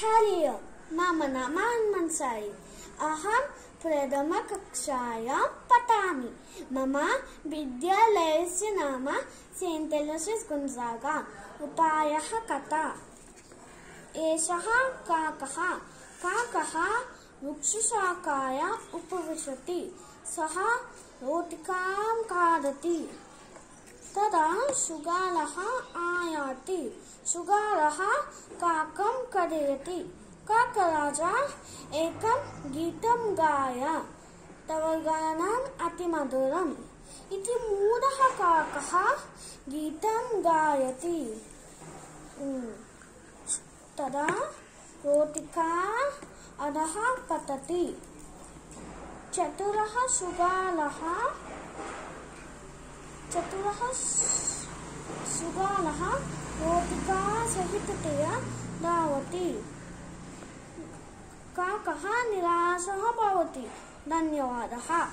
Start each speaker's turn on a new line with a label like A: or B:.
A: हरि ओम। मम नाम हनुमन्साई। अहं प्रथमकक्षायां पठामि। मम विद्यालयस्य नाम सेंट एलोयसियस गोंजागा। उपायः कथा। एषः काकः। काकः वृक्षशाखायाम् उपविशति। सः रोटिकां खादति। तदा शृगालः आयाति। शृगालः काकं कथयति, काकराजा एकं गीतं गाय, तव गानम् अतिमधुरम् इति मूढः काकः गीतं गायति। तदा रोटिका अधः पतति। चतुरः शृगालः रोटिका सहिततया धावति। काकः निराशः भवति। धन्यवादः।